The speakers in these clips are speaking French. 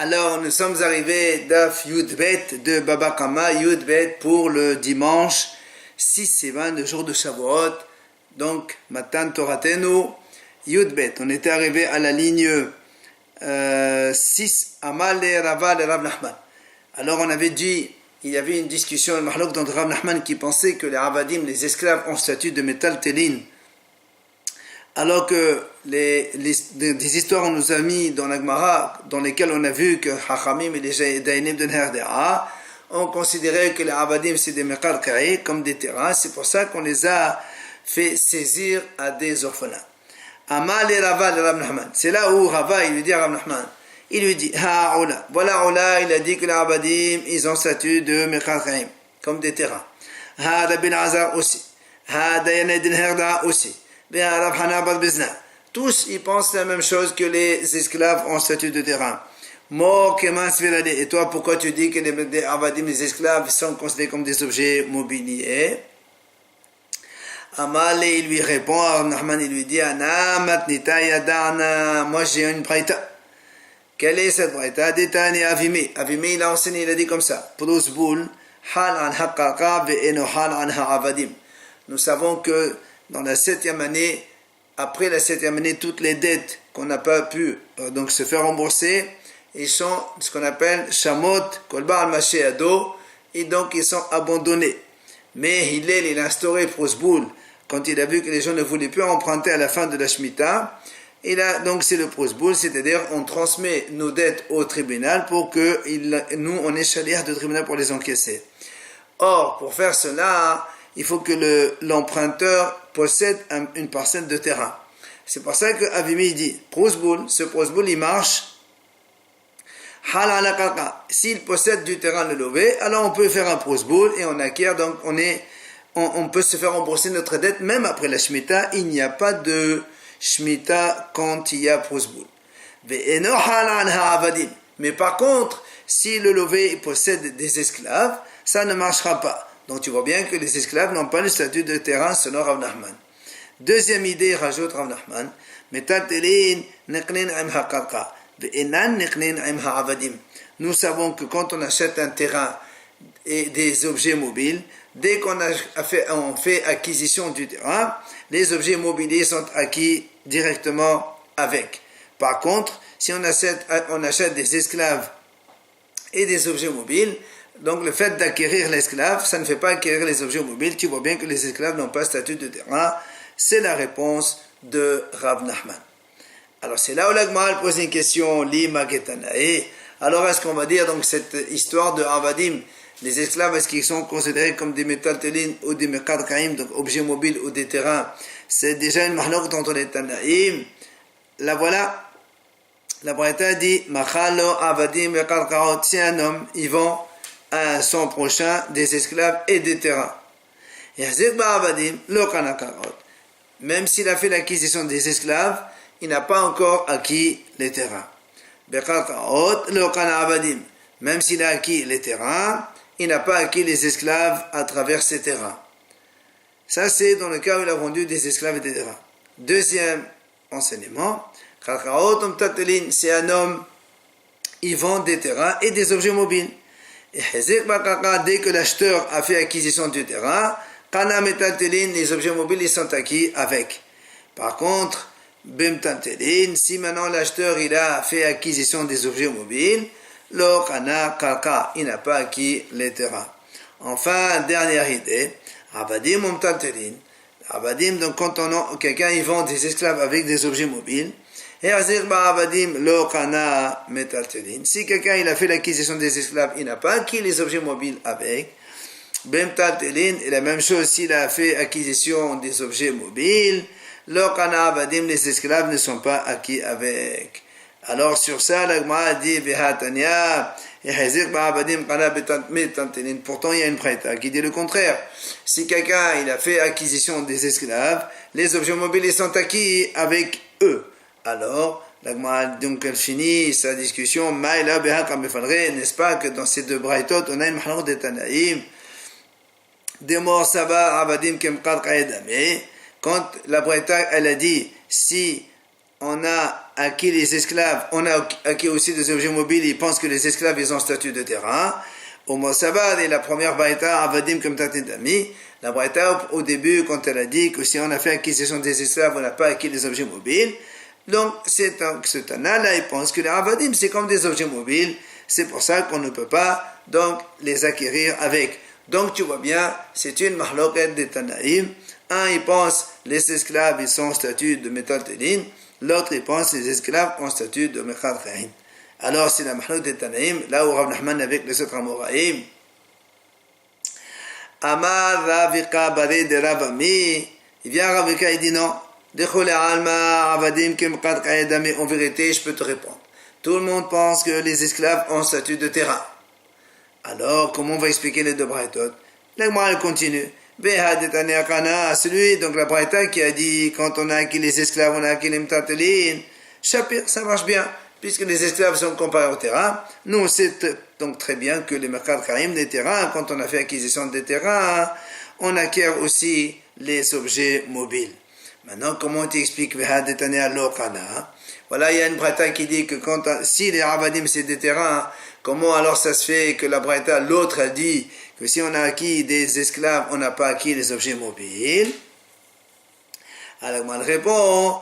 Alors, nous sommes arrivés d'Af Yudbet de Baba Kama, Yudbet pour le dimanche 6 Sivan, le jour de Shavuot. Donc, Matan Toratenu, Yudbet. On était arrivé à la ligne 6, Amal et Raval et Rav Nachman. Alors, on avait dit, il y avait une discussion, le Mahlouk d'entre Rav Nachman qui pensait que les Avadim, les esclaves, ont statut de métal télin. Alors que des histoires on nous a mis dans la Gemara, dans lesquelles on a vu que Hachamim et les Dayanim de Neherdea ont considéré que les Avadim c'est des Mekal Ka'i, comme des terrains. C'est pour ça qu'on les a fait saisir à des orphelins. Amal et Rava de Rav Nachman. C'est là où Rava il lui dit à Rav Nachman, il lui dit Ha'ula. Voilà Ola, il a dit que les Avadim ils ont statut de Mekal Ka'i, comme des terrains. Ha'da bin Azar aussi. Ha'da Dayanim de Neherdea aussi. Tous ils pensent la même chose que les esclaves en statut de terrain. Et toi pourquoi tu dis que les Avadim, les esclaves sont considérés comme des objets mobiliers? Amal il lui répond, Nahman il lui dit moi j'ai une braïta. Quelle est cette braïta? Détani Avimi. Avimi il a enseigné, il a dit comme ça. Nous savons que dans la 7e année, après la 7e année, toutes les dettes qu'on n'a pas pu donc se faire rembourser, ils sont ce qu'on appelle Shamot, Kolba al-Maché Ado, et donc ils sont abandonnés. Mais Hillel, il a instauré Prosboul, quand il a vu que les gens ne voulaient plus emprunter à la fin de la Shemitah, donc c'est le Prosboul, c'est-à-dire on transmet nos dettes au tribunal pour que nous, on est chalière de tribunal pour les encaisser. Or, pour faire cela, il faut que l'emprunteur possède une parcelle de terrain. C'est pour ça que Avimi dit, ce prosboul, il marche. S'il possède du terrain le lové, alors on peut faire un prosboul et on acquiert, donc on peut se faire rembourser notre dette, même après la Shemitah. Il n'y a pas de Shemitah quand il y a prosboul. Mais par contre, si le lové possède des esclaves, ça ne marchera pas. Donc tu vois bien que les esclaves n'ont pas le statut de terrain selon Rav Nachman. Deuxième idée, rajoute Rav Nachman, nous savons que quand on achète un terrain et des objets mobiles, dès qu'on fait acquisition du terrain, les objets mobiliers sont acquis directement avec. Par contre, si on achète des esclaves et des objets mobiles, donc le fait d'acquérir l'esclave, ça ne fait pas acquérir les objets mobiles. Tu vois bien que les esclaves n'ont pas statut de terrain. C'est la réponse de Rav Nachman. Alors c'est là où l'Agmal pose une question, Lima Getanae. Alors est-ce qu'on va dire donc cette histoire de Avadim, les esclaves, est-ce qu'ils sont considérés comme des métal télin ou des mekad kaim, donc objets mobiles ou des terrains? C'est déjà une mahlouk dont on est tanaïm. Là voilà, la Braïta dit, Machalo Avadim mekad kaot, si un homme, ils vont à son prochain des esclaves et des terrains. Même s'il a fait l'acquisition des esclaves, il n'a pas encore acquis les terrains. Même s'il a acquis les terrains, il n'a pas acquis les esclaves à travers ces terrains. Ça, c'est dans le cas où il a vendu des esclaves et des terrains. Deuxième enseignement, c'est un homme, il vend des terrains et des objets mobiles. Et dès que l'acheteur a fait acquisition du terrain, les objets mobiles ils sont acquis avec. Par contre, si maintenant l'acheteur il a fait acquisition des objets mobiles, il n'a pas acquis les terrains. Enfin, dernière idée, Abadim, donc quand quelqu'un il vend des esclaves avec des objets mobiles, si quelqu'un il a fait l'acquisition des esclaves, il n'a pas acquis les objets mobiles avec. Et la même chose s'il a fait acquisition des objets mobiles, les esclaves ne sont pas acquis avec. Alors sur ça, la Gemara dit pourtant il y a une braïta qui dit le contraire. Si quelqu'un il a fait acquisition des esclaves, les objets mobiles ils sont acquis avec eux. Alors, la Gemara donc elle finit sa discussion, n'est-ce pas que dans ces deux braïtot, on a une mahlouk de Tanaïm, des morts Saba Avadim Kemqad Qaedame, quand la braïta elle a dit, si on a acquis les esclaves, on a acquis aussi des objets mobiles, ils pensent que les esclaves, ils ont statut de terrain. Au Mossabad et la première Baïta, Avadim comme Tatidami, la Baïta, au début, quand elle a dit que si on a fait acquisition des esclaves, on n'a pas acquis les objets mobiles. Donc, ce Tana-là, il pense que les Avadim, c'est comme des objets mobiles. C'est pour ça qu'on ne peut pas, donc, les acquérir avec. Donc, tu vois bien, c'est une mahloket de Tanaïm. Un, il pense les esclaves, ils sont en statut de Metal Telin. L'autre, il pense les esclaves en statut de Mechad Khaïn. Alors, c'est la mahloket de Tanaïm, là où Rav Nachman avec les autres Amoraïm. Amar Ravika Baré de Ravami. Il vient Ravika, il dit non. En vérité, je peux te répondre. Tout le monde pense que les esclaves ont statut de terrain. Alors, comment on va expliquer les deux braïtot? L'Agma, elle continue. Celui, donc la braïta qui a dit, quand on a acquis les esclaves, on a acquis les mtatelines. Chapir, ça marche bien. Puisque les esclaves sont comparés au terrain, nous on sait donc très bien que les mercad karim des terrains, quand on a fait acquisition des terrains, on acquiert aussi les objets mobiles. Maintenant, comment tu expliques voilà, il y a une braïta qui dit que si les avadim c'est des terrains, comment alors ça se fait que la braïta, l'autre a dit que si on a acquis des esclaves, on n'a pas acquis les objets mobiles? Alors, moi, je réponds,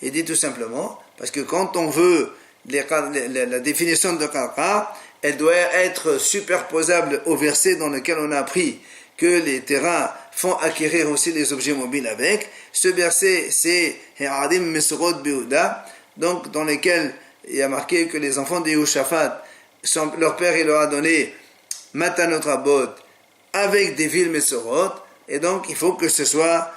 il dit tout simplement, parce que quand on veut la définition de Qarqa, elle doit être superposable au verset dans lequel on a appris que les terrains font acquérir aussi les objets mobiles avec. Ce verset, c'est Ha'adim Mesorot Behuda, donc dans lequel il y a marqué que les enfants de Yehoshaphat, leur père il leur a donné Matanot Rabot avec des villes Mesorot, et donc il faut que ce soit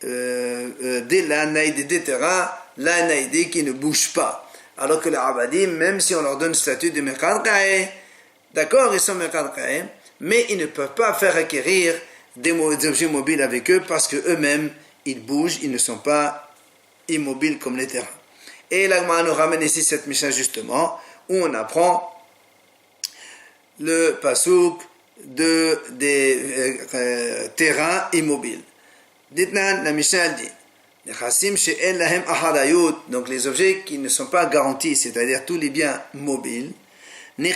des l'anaïdé des terrains, l'anaïdé qui ne bouge pas. Alors que les Abadim, même si on leur donne le statut de Mekad Kae, d'accord, ils sont Mekad Kae, mais ils ne peuvent pas faire acquérir des objets mobiles avec eux parce qu'eux-mêmes, ils bougent, ils ne sont pas immobiles comme les terrains. Et l'Agma nous ramène ici cette Mishnah justement, où on apprend le pasouk des terrains immobiles. Dites-nous, la Mishnah dit, donc les objets qui ne sont pas garantis, c'est-à-dire tous les biens mobiles, ils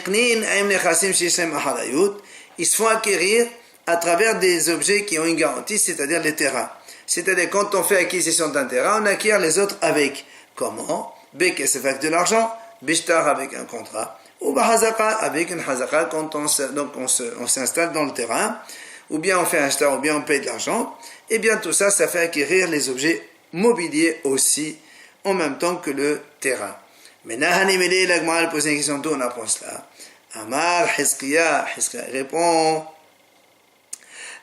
se font acquérir à travers des objets qui ont une garantie, c'est-à-dire les terrains. C'est-à-dire quand on fait acquisition d'un terrain, on acquiert les autres avec. Comment? Bekes avec de l'argent, Bishtar avec un contrat, ou Bahazaka avec une Hazaka quand on s'installe dans le terrain, ou bien on fait un shtar, ou bien on paye de l'argent. Et bien tout ça, ça fait acquérir les objets mobilier aussi, en même temps que le terrain. Mais Nahanimele, l'Agma, pose une question, d'où on apprend cela? Amar, Hizkiya répond,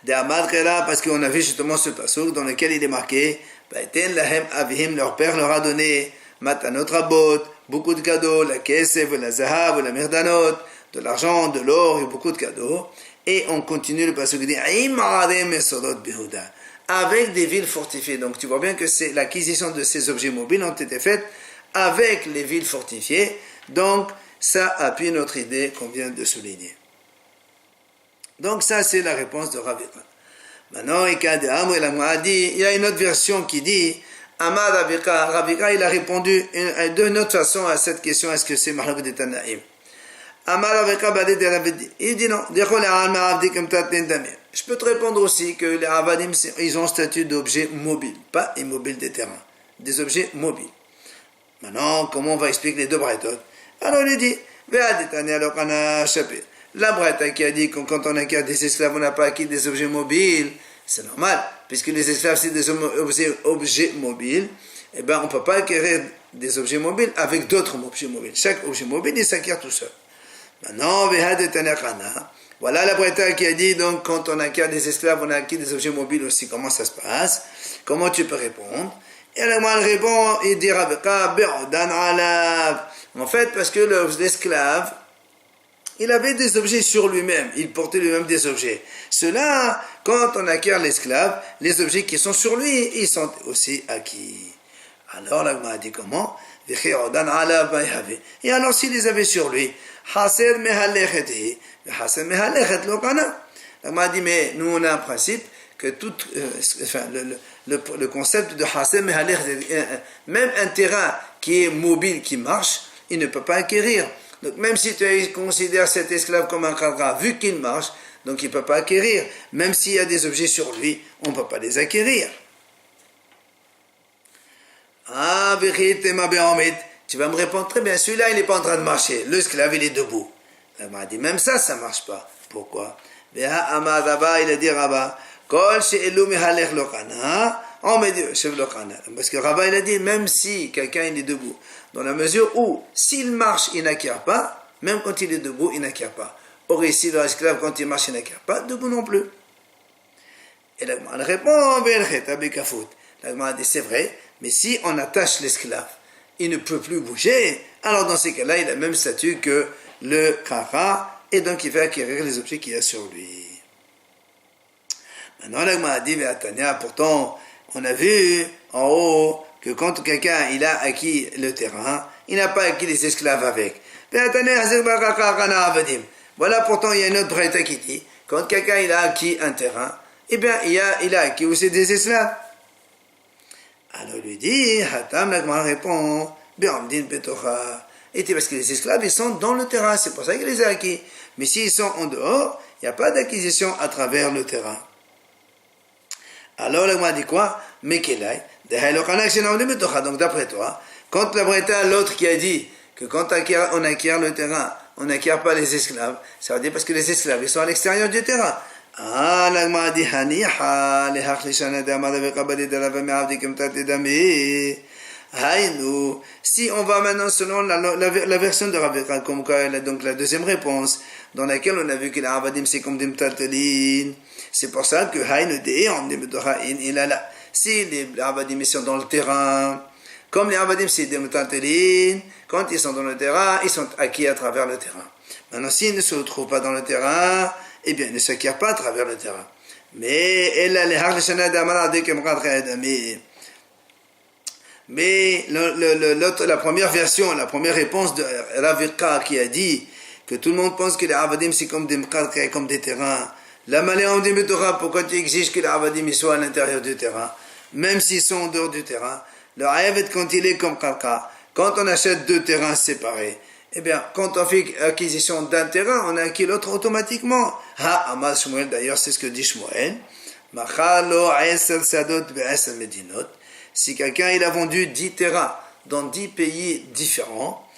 de Amar Kela, parce qu'on a vu justement ce passouk dans lequel il est marqué, Baiten lahem avihim, leur père leur a donné, Matanot Rabot, beaucoup de cadeaux, la Kesef, la Zahav, la Mirdanot, de l'argent, de l'or et beaucoup de cadeaux. Et on continue le passouk, il dit, Aïm Arem Esodot Behuda, avec des villes fortifiées. Donc tu vois bien que l'acquisition de ces objets mobiles ont été faites avec les villes fortifiées. Donc ça appuie notre idée qu'on vient de souligner. Donc ça c'est la réponse de Ravika. Maintenant, il y a une autre version qui dit Amar Ravika, il a répondu d'une autre façon à cette question, est-ce que c'est Mahlok de Tanaïm? Amar Ravika, il dit non, je peux te répondre aussi que les Avadim, ils ont statut d'objet mobile, pas immobile des terrains, des objets mobiles. Maintenant, comment on va expliquer les deux braïtot? Alors il dit, la braïta qui a dit que quand on acquiert des esclaves, on n'a pas acquis des objets mobiles, c'est normal, puisque les esclaves, c'est des objets mobiles, eh bien, on ne peut pas acquérir des objets mobiles avec d'autres objets mobiles. Chaque objet mobile, il s'acquiert tout seul. Maintenant, voilà la braïta qui a dit, donc, quand on acquiert des esclaves, on a acquis des objets mobiles aussi. Comment ça se passe? Comment tu peux répondre? Et alors, moi, elle répond, il dit, en fait, parce que l'esclave, il avait des objets sur lui-même, il portait lui-même des objets. Cela, quand on acquiert l'esclave, les objets qui sont sur lui, ils sont aussi acquis. Alors, la a dit comment? Et alors, s'il les avait sur lui, la m'a dit, mais nous on a un principe que le concept de Hasem Mehaler, même un terrain qui est mobile, qui marche, il ne peut pas acquérir. Donc même si tu considères cet esclave comme un khadra, vu qu'il marche, donc il ne peut pas acquérir. Même s'il y a des objets sur lui, on ne peut pas les acquérir. Ah, tu vas me répondre, très bien, celui-là il n'est pas en train de marcher, l'esclave il est debout. Il m'a dit, même ça, ça ne marche pas. Pourquoi? Il a dit Rabba, parce que Rabba il a dit, même si quelqu'un il est debout, dans la mesure où s'il marche il n'acquiert pas, même quand il est debout il n'acquiert pas. Or ici l'esclave quand il marche il n'acquiert pas, debout non plus. Et l'Agma répond, l'Agma dit c'est vrai, mais si on attache l'esclave, il ne peut plus bouger, alors dans ces cas-là il a le même statut que le Khara, et donc il va acquérir les objets qu'il y a sur lui. Maintenant, l'Agma a dit, pourtant, on a vu en haut que quand quelqu'un il a acquis le terrain, il n'a pas acquis les esclaves avec. Voilà, pourtant, il y a une autre braïta qui dit, quand quelqu'un il a acquis un terrain, eh bien, il a acquis aussi des esclaves. Alors, il lui dit, Hatam, l'Agma répond, et c'est parce que les esclaves, ils sont dans le terrain, c'est pour ça qu'il les a acquis. Mais s'ils sont en dehors, il n'y a pas d'acquisition à travers le terrain. Alors, l'Agma dit quoi? Mekelai. Donc, d'après toi, quand la Breta, l'autre qui a dit que quand on acquiert le terrain, on n'acquiert pas les esclaves, ça veut dire parce que les esclaves, ils sont à l'extérieur du terrain. Ah, l'Agma dit Haniha, si on va maintenant selon la version de Rabbeinu, comme quoi, donc la deuxième réponse, dans laquelle on a vu que les Avadim c'est comme des mtaltelin, c'est pour ça que il a là. Si les Avadim sont dans le terrain, comme les Avadim c'est des mtaltelin, quand ils sont dans le terrain, ils sont acquis à travers le terrain. Maintenant, s'ils ne se retrouvent pas dans le terrain, eh bien, ils ne s'acquièrent pas à travers le terrain. Mais la première version, la première réponse de Ravika qui a dit que tout le monde pense que les Avadim c'est comme des mqadra, comme des terrains. La maléon dit pourquoi tu exiges que les Avadim soient à l'intérieur du terrain, même s'ils sont en dehors du terrain. Le Ayavet quand il est comme Kalka, quand on achète deux terrains séparés, eh bien, quand on fait acquisition d'un terrain, on a acquis l'autre automatiquement. Ha, Amal Shmuel, d'ailleurs, c'est ce que dit Shmuel. Machalo Aesel Sadot Be'esel Medinot. Si quelqu'un il a vendu 10 terrains dans 10 pays différents,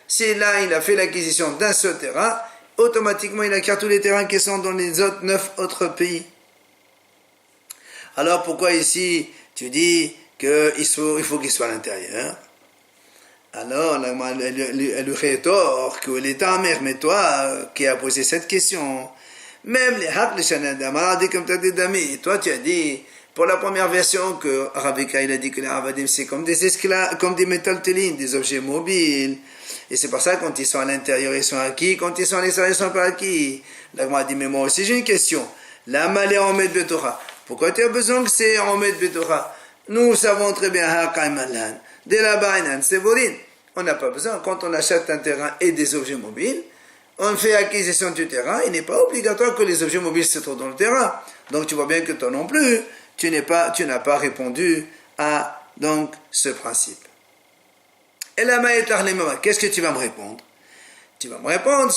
si là il a fait l'acquisition d'un seul terrain, automatiquement il acquiert tous les terrains qui sont dans les autres 9 autres pays. Alors pourquoi ici tu dis qu'il faut qu'il soit à l'intérieur? Alors elle lui rétorque que l'État amer, mais toi qui as posé cette question, même les toi tu as dit pour la première version que Ravika il a dit que les Avadim c'est comme des esclaves, comme des métaltelines, des objets mobiles, et c'est pour ça que quand ils sont à l'intérieur ils sont acquis, quand ils sont à l'extérieur ils sont pas acquis. L'Agma dit mais moi aussi j'ai une question. La malé en met betora. Pourquoi tu as besoin que c'est en met betora? Nous savons très bien de la bainan c'est vorin. On n'a pas besoin quand on achète un terrain et des objets mobiles. On fait acquisition du terrain, il n'est pas obligatoire que les objets mobiles se trouvent dans le terrain. Donc tu vois bien que toi non plus, tu n'as pas répondu à donc ce principe. Et la qu'est-ce que tu vas me répondre? Tu vas me répondre,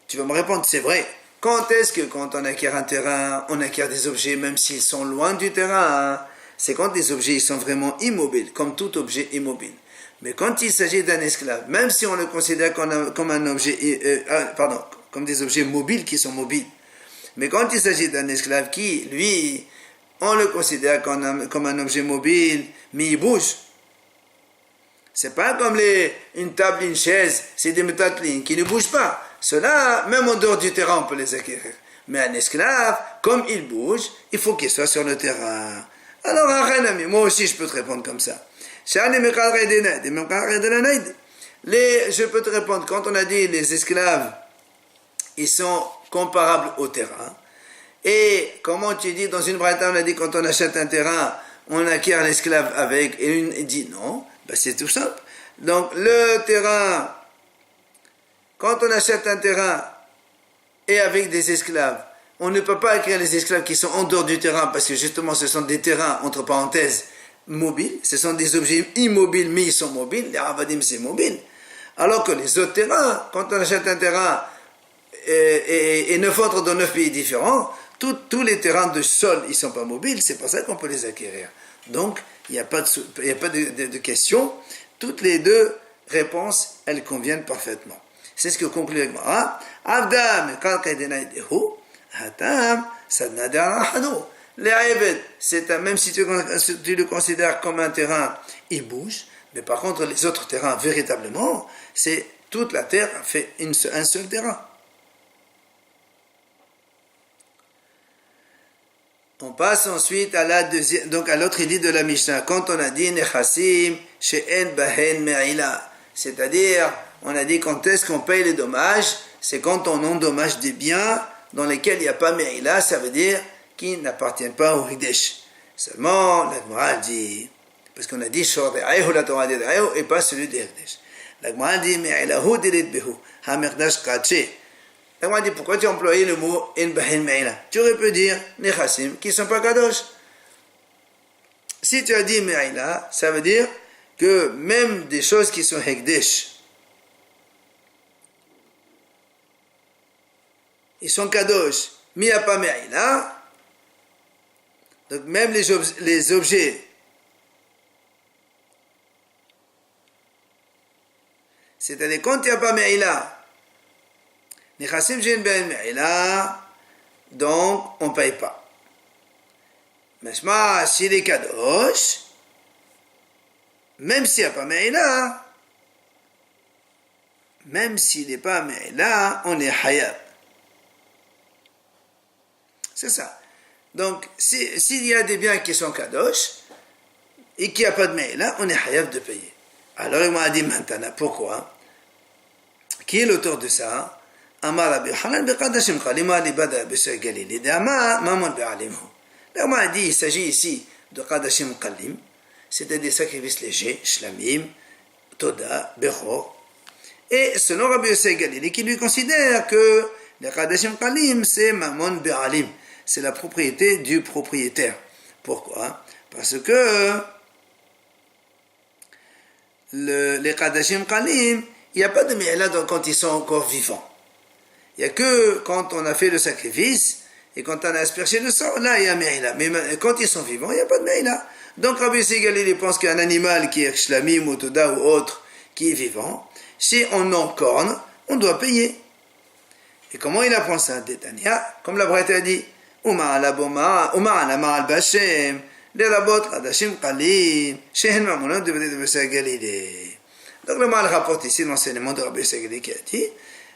tu vas me répondre, c'est vrai. Quand est-ce que quand on acquiert un terrain, on acquiert des objets même s'ils sont loin du terrain? C'est quand les objets ils sont vraiment immobiles, comme tout objet immobile. Mais quand il s'agit d'un esclave, même si on le considère comme un objet, comme des objets mobiles qui sont mobiles, mais quand il s'agit d'un esclave qui, lui, on le considère comme un objet mobile, mais il bouge. C'est pas comme une table, une chaise, c'est des métalines qui ne bougent pas. Cela, même en dehors du terrain, on peut les acquérir. Mais un esclave, comme il bouge, il faut qu'il soit sur le terrain. Alors, moi aussi, je peux te répondre comme ça. Je peux te répondre, quand on a dit les esclaves, ils sont comparables au terrain. Et comment tu dis, dans une braïta, on a dit quand on achète un terrain, on acquiert l'esclave avec, et une dit non, ben c'est tout simple. Donc le terrain, quand on achète un terrain et avec des esclaves, on ne peut pas acquérir les esclaves qui sont en dehors du terrain parce que justement ce sont des terrains, entre parenthèses, mobiles. Ce sont des objets immobiles mais ils sont mobiles. Les Avadim c'est mobile. Alors que les autres terrains, quand on achète un terrain et 9 autres dans 9 pays différents, tous les terrains de sol, ils ne sont pas mobiles, c'est pour ça qu'on peut les acquérir. Donc, il n'y a pas de question. Toutes les deux réponses, elles conviennent parfaitement. C'est ce que conclut le Gemara. Avdam, Hatam, les Aïbed, même si tu le considères comme un terrain, il bouge. Mais par contre, les autres terrains, véritablement, c'est toute la terre fait un seul terrain. On passe ensuite à la deuxième, donc à l'autre idée de la Mishnah. Quand on a dit Nechassim, She'en Bahen Me'ila, c'est-à-dire, on a dit quand est-ce qu'on paye les dommages, c'est quand on endommage des biens dans lesquels il n'y a pas Me'ila, ça veut dire qui n'appartiennent pas au Hidesh. Seulement, la Gemara dit, parce qu'on a dit Shore'ahu la Torah d'Erehu et pas celui d'Hidesh. La Gemara dit Me'ilahu dirit behu, ha-merdash kache. La Gemara dit pourquoi tu as employé le mot En Bahen Me'ila? Tu aurais pu dire Nechassim qui ne sont pas Kadosh. Si tu as dit Me'ila, ça veut dire que même des choses qui sont Hekdesh, ils sont Kadosh, mais il n'y a pas Me'ila. Donc même les objets, c'est-à-dire quand il n'y a pas Me'ila, Nechassim She'en Bahen Me'ila, donc on ne paye pas. Mais s'il est Kadosh, même s'il n'y a pas Me'ila, même s'il n'est pas Me'ila, on est Hayab. C'est ça. Donc, s'il y a des biens qui sont Kadosh, et qu'il n'y a pas de Me'ila, on est Hayab de payer. Alors, il m'a dit maintenant, pourquoi? Qui est l'auteur de ça? Amar Rabbi Hanan beqadashim qalima libada b'sir Galili. D'ama maman be'alimhu. Là, on m'a dit, il s'agit ici de Qadashim Qalim, c'est-à-dire des sacrifices légers, Shlamim, Toda, Bechor. Et selon Rabbi Yosef Galili, qui lui considère que les Qadashim Qalim, c'est Mammon Be'alim, c'est la propriété du propriétaire. Pourquoi? Parce que les Qadashim Qalim, il n'y a pas de Me'ila quand ils sont encore vivants. Il n'y a que quand on a fait le sacrifice, et quand on a aspergé le sang, là il y a Me'ila. Mais quand ils sont vivants, il n'y a pas de Me'ila. Donc Rabbi Yosef Galili pense qu'un animal qui est Shlamim ou Toda ou autre, qui est vivant, si on encorne, on doit payer. Et comment il apprend ça? Détania, comme la Braïta a dit, Umar al Bashem, les rabot Qadashim Qalim, Shehen Mamonon de Yosef Galili. Donc le mal rapporte ici l'enseignement de Rabbi Yosef Galili qui a dit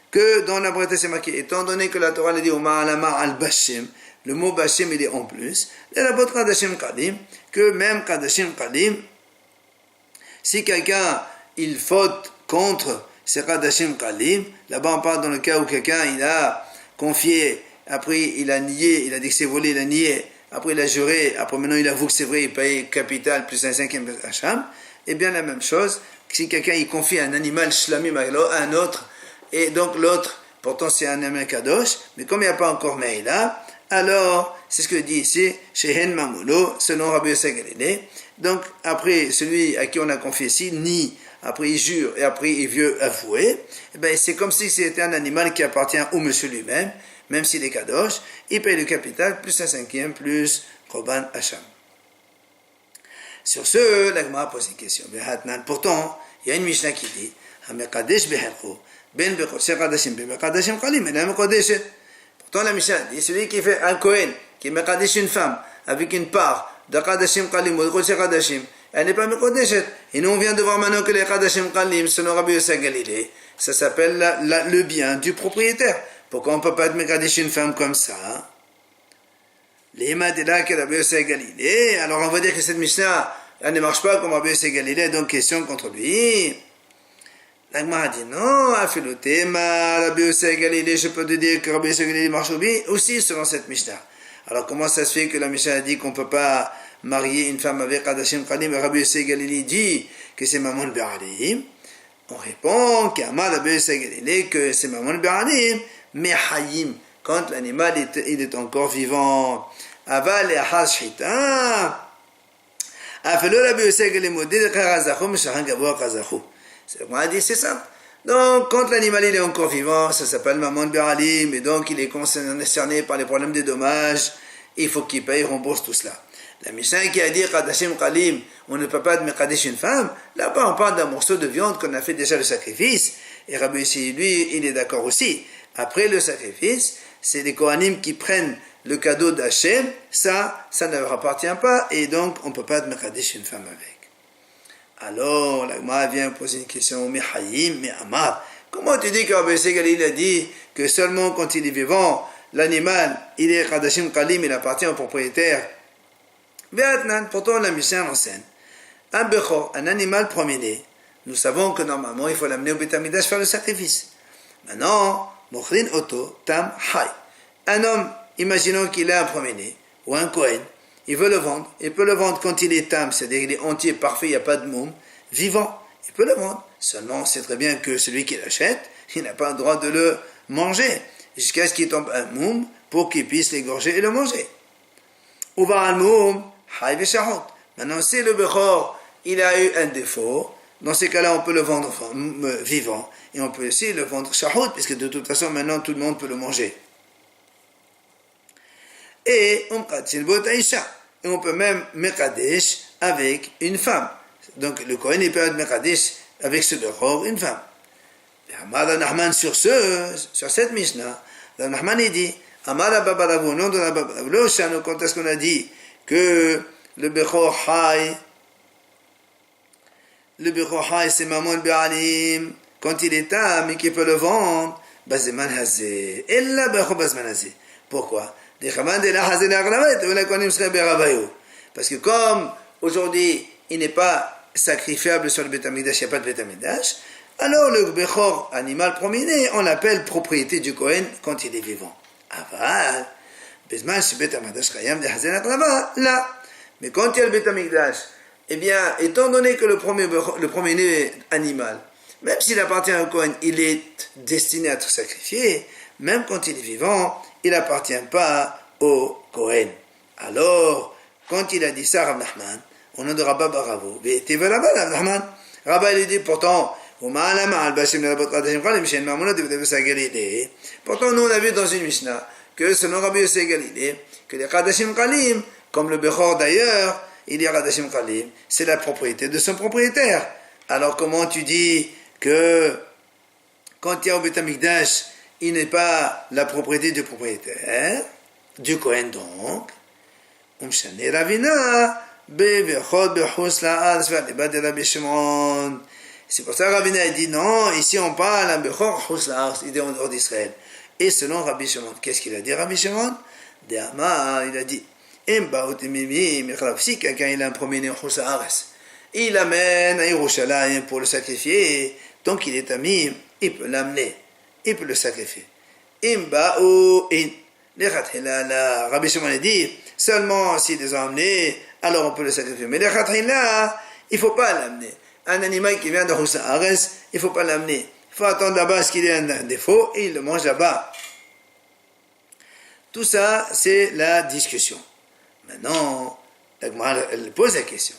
que dans la Braïta c'est marqué, étant donné que la Torah a dit Umar al Bashem, le mot Bashem il est en plus, les rabot Qadashim Qalim, que même Qadashim Qalim, si quelqu'un il faute contre ces Qadashim Qalim, là-bas on parle dans le cas où quelqu'un il a confié, après il a nié, il a dit que c'est volé, il a nié, après il a juré, après maintenant il avoue que c'est vrai, il paye capital plus un cinquième Hacham, et bien la même chose, si quelqu'un il confie un animal Shlamim à un autre, et donc l'autre, pourtant c'est un animal Kadosh, mais comme il n'y a pas encore Me'ila, alors, c'est ce que dit ici, Shehen Mamulo, selon Rabbi Yosef Galili. Donc, après, celui à qui on a confié ici, nie, après il jure, et après il veut avouer, eh bien, c'est comme si c'était un animal qui appartient au monsieur lui-même, même s'il est Kadosh, il paye le capital, plus un cinquième, plus Korban Hacham. Sur ce, la Gemara pose une question. Pourtant, il y a une Mishnah qui dit, Hamekadesh behercho, ben bechodsher kadashim, ben bekadashim kalim, ben hamekadeshet. Pourtant, la Mishnah dit, celui qui fait un Kohen, qui mekadesh une femme, avec une part de kadashim kalim ou de kodsher kadashim, elle n'est pas mekodeshet. Et nous, on vient de voir maintenant que les kadashim kalim, selon Rabbi Yosef Galili, ça s'appelle le bien du propriétaire. Pourquoi on ne peut pas être mekadesh une femme comme ça? L'Ima de là que Rabbi Yosef Galili, alors on va dire que cette Mishnah, elle ne marche pas comme Rabbi Yosef Galili, donc question contre lui. La Gemara dit non, Afilotema, Rabbi Yosef Galili, je peux te dire que Rabbi Yosef Galili marche aussi selon cette Mishnah. Alors comment ça se fait que la Mishnah a dit qu'on ne peut pas marier une femme avec Qadashim Qalim et Rabbi Yosef Galili dit que c'est Mammon Be'alim? On répond que c'est Maman Baranim, mais Hayim, quand l'animal il est encore vivant. Aval et Hashita. C'est ça. Donc, quand l'animal il est encore vivant, ça s'appelle Maman Baralim, et donc il est concerné par les problèmes des dommages, il faut qu'il paye, rembourse tout cela. La Mishnah qui a dit Qadashim Qalim, on ne peut pas Mekadesh une femme, là-bas on parle d'un morceau de viande qu'on a fait déjà le sacrifice, et Rabbi Yossi, lui, il est d'accord aussi. Après le sacrifice, c'est les Kohanim qui prennent le cadeau d'Hachem, ça ne leur appartient pas, et donc on ne peut pas Mekadesh une femme avec. Alors, la Gemara vient poser une question, mais Hayim, mais Amar, comment tu dis que Rabbi Yossi il a dit que seulement quand il est vivant, l'animal, il est Qadashim Qalim, il appartient au propriétaire? Pourtant la Mishnah enseigne un bechor, un animal premier-né. Nous savons que normalement il faut l'amener au Beit Hamikdash faire le sacrifice. Maintenant, Mochrin Oto Tam Hay. Un homme, imaginons qu'il a un premier-né ou un Kohen, il veut le vendre. Il peut le vendre quand il est tam, c'est-à-dire qu'il est entier, parfait, il n'y a pas de moum, vivant. Il peut le vendre. Seulement, on sait très bien que celui qui l'achète, il n'a pas le droit de le manger jusqu'à ce qu'il tombe un moum pour qu'il puisse l'égorger et le manger. Ou va al moum. Maintenant, si le Bechor, il a eu un défaut, dans ces cas-là, on peut le vendre vivant. Et on peut aussi le vendre shahut, puisque de toute façon, maintenant, tout le monde peut le manger. Et on peut même Mekadesh avec une femme. Donc, le Kohen, il peut être Mekadesh avec ce Bechor, une femme. Nahman sur cette Mishnah, Nahman, il dit, Amara Babaravu, non de la Babaravu, quand est-ce qu'on a dit que le Bechor Hay, c'est Maman Baralim, quand il est tam et qu'il peut le vendre, Bazman Hazé. Et là, Bechor Bazman Hazé. Pourquoi? Parce que comme aujourd'hui, il n'est pas sacrifiable sur le Beit Hamikdash, il n'y a pas de Beit Hamikdash, alors le Bechor, animal premier-né, on l'appelle propriété du Kohen quand il est vivant. Aval. Là. Mais quand il y a le Beit Hamikdash, eh bien, étant donné que le premier-né animal, même s'il appartient au Kohen, il est destiné à être sacrifié, même quand il est vivant, il n'appartient pas au Kohen. Alors, quand il a dit ça, Rav Nachman, au nom de Rabba Baravo, Rabba lui dit pourtant, pourtant nous on a vu dans une Mishnah que selon Rabbi Yossi Galilée, que les Qadashim Qalim, comme le Bechor d'ailleurs, il est Qadashim Qalim, c'est la propriété de son propriétaire. Alors comment tu dis que quand il y a au Beit Hamikdash, il n'est pas la propriété du propriétaire, du Kohen donc, c'est pour ça que Rabbi a dit non, ici on parle d'un Bechor Chutz La'aretz, il est en dehors d'Israël. Et selon Rabbi Shimon, qu'est-ce qu'il a dit Rabbi Shimon? Il a dit si quelqu'un il a un premier-né en Chutz La'aretz, il l'amène à Yerushalayim pour le sacrifier, donc il est ami, il peut l'amener, il peut le sacrifier. Rabbi Shimon a dit seulement s'il les a amenés, alors on peut le sacrifier. Mais les khatila, il ne faut pas l'amener. Un animal qui vient de Chutz La'aretz, il ne faut pas l'amener. Il faut attendre là-bas ce qu'il ait un défaut et il le mange là-bas. Tout ça, c'est la discussion. Maintenant, la Gemara, elle pose la question.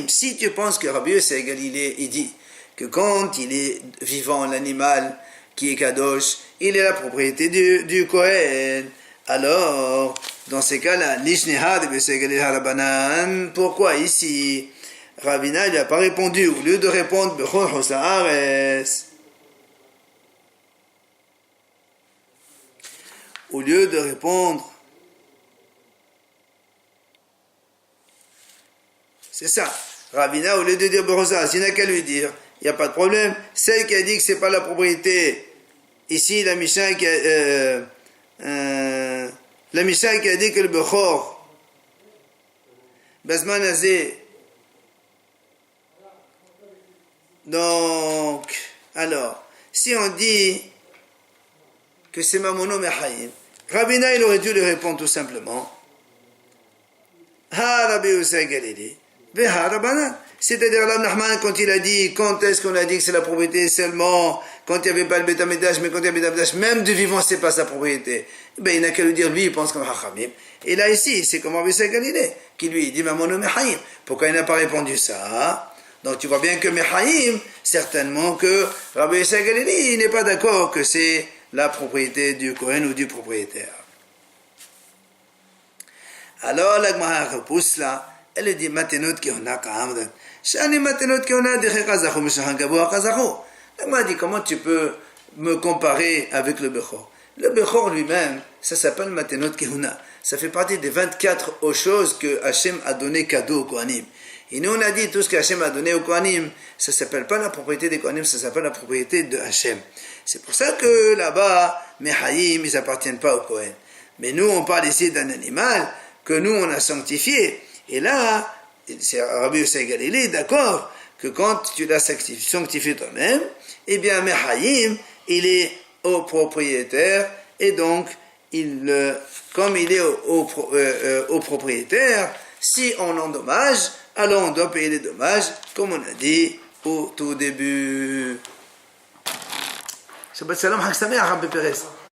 Si tu penses que Rabbi Yossi Galilée, il dit que quand il est vivant, l'animal qui est kadosh, il est la propriété du Kohen, alors, dans ces cas-là, pourquoi ici Ravina il n'a pas répondu, au lieu de répondre Bechor Chutz La'aretz, au lieu de répondre, c'est ça, Ravina au lieu de dire Bechor Chutz La'aretz, il n'a qu'à lui dire, il n'y a pas de problème, celle qui a dit que c'est pas la propriété, ici la Mishnah qui a dit que le Bechor Bazman Hazé. Donc, alors, si on dit que c'est Mamono Mechayim, Rabina il aurait dû lui répondre tout simplement Ha Rabbi Yossi Galilée, Veha Rabbanan. C'est-à-dire, l'Abbé Nachman, quand il a dit, quand est-ce qu'on a dit que c'est la propriété seulement, quand il n'y avait pas le Beth Amikdash, mais quand il y avait le Beth Amikdash, même du vivant, c'est pas sa propriété. Ben, il n'a qu'à le dire, lui, il pense comme Hachamim. Et là, ici, c'est comme Rabbi Yisraël Galilée, qui lui dit, Mamono Mechaim. Pourquoi il n'a pas répondu ça? Donc, tu vois bien que Mechaim, certainement que Rabbi Yisraël Galilée, il n'est pas d'accord que c'est la propriété du Kohen ou du propriétaire. Alors, la Gemara repousse là, elle dit, Matenot ki on a ka'amdan. Shani Matenot ki on a deche kazacho, mishahan gabo a kazacho. La Gemara dit, comment tu peux me comparer avec le Bechor? Le Bechor lui-même, ça s'appelle Matenot ki on a. Ça fait partie des 24 autres choses que Hachem a donné cadeau aux Kohanim. Et nous, on a dit, tout ce que Hachem a donné aux Kohanim, ça s'appelle pas la propriété des Kohanim, ça s'appelle la propriété de Hachem. C'est pour ça que là-bas, Mechaïm, ils appartiennent pas aux Kohen. Mais nous, on parle ici d'un animal que nous, on a sanctifié. Et là, c'est Rabbi Yosef Galilée, d'accord, que quand tu l'as sanctifié toi-même, eh bien, Mechaïm, il est au propriétaire, et donc, comme il est au propriétaire, si on endommage, alors on doit payer les dommages, comme on a dit au tout début. Shabbat Shalom, Chag Sameach, Rabbi Perez.